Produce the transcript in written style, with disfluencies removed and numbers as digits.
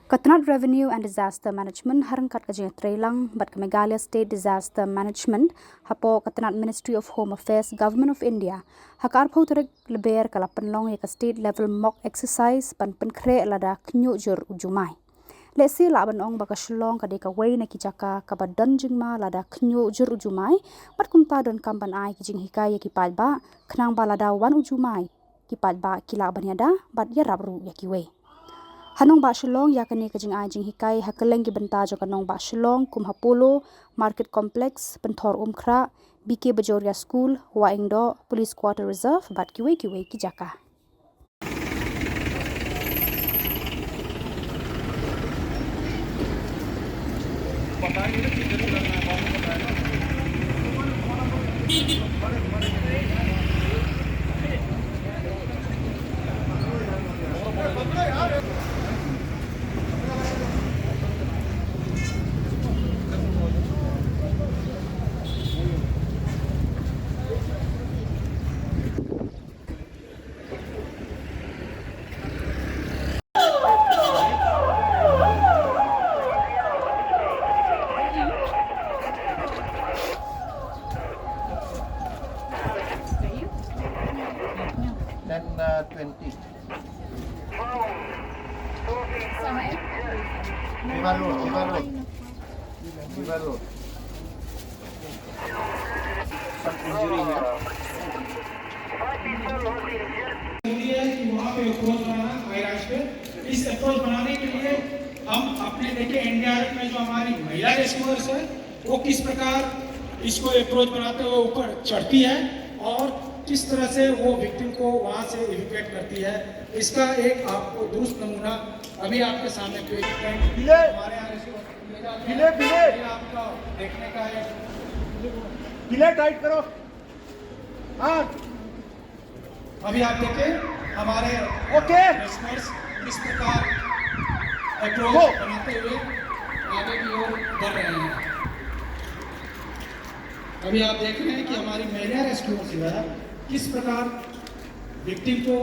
Katanat Revenue and Disaster Management harangkat kajing trailang bat ke Meghalaya State Disaster Management hapo Katanat Ministry of Home Affairs Government of India hakar pau terek leber kala penlong ya state level mock exercise pan penkre lada knyu jur ujumai lesi la ban ong baka shlong ka deka wei na kijaka ka badan jingma lada knyu jur ujumai pat kumta don kamban ai kijing hikai ki palba khnang balada wan ujumai ki palba kila banyada bat ya rabru ya ki wei Hanong ba Shillong yakani kajing ajing hikai hakeleng ki benta jo kanong ba Shillong kum Hapolo Market Complex Penthor Umkhra BK Bajoria School Waingdo Police Quarter Reserve bat kiwe ki jaka Then 20. Viva Road. Some injury here. कि वहाँ पे approach बनाना virus पे इस approach बनाने के लिए हम अपने देखे एनडीआरएफ में जो हमारी महिला रेस्क्यूअर्स है वो किस प्रकार इसको अप्रोच बनाते हुए ऊपर चढ़ती है और किस तरह से वो विक्टिम को वहाँ से इवैक्यूएट करती है इसका एक आपको दुरुस्त नमूना अभी आपके सामने पेश हमारे यहाँ आपका देखने का है गिले टाइट करो. हाँ. अभी आप देखें हमारे ओके. रेस्क्यूअर्स किस प्रकार अप्रोच बनाते हुए आगे की ओर बढ़ रहे हैं. अभी आप देख रहे हैं कि हमारी महिला रेस्क्यूअर्स जो है किस प्रकार विक्टिम को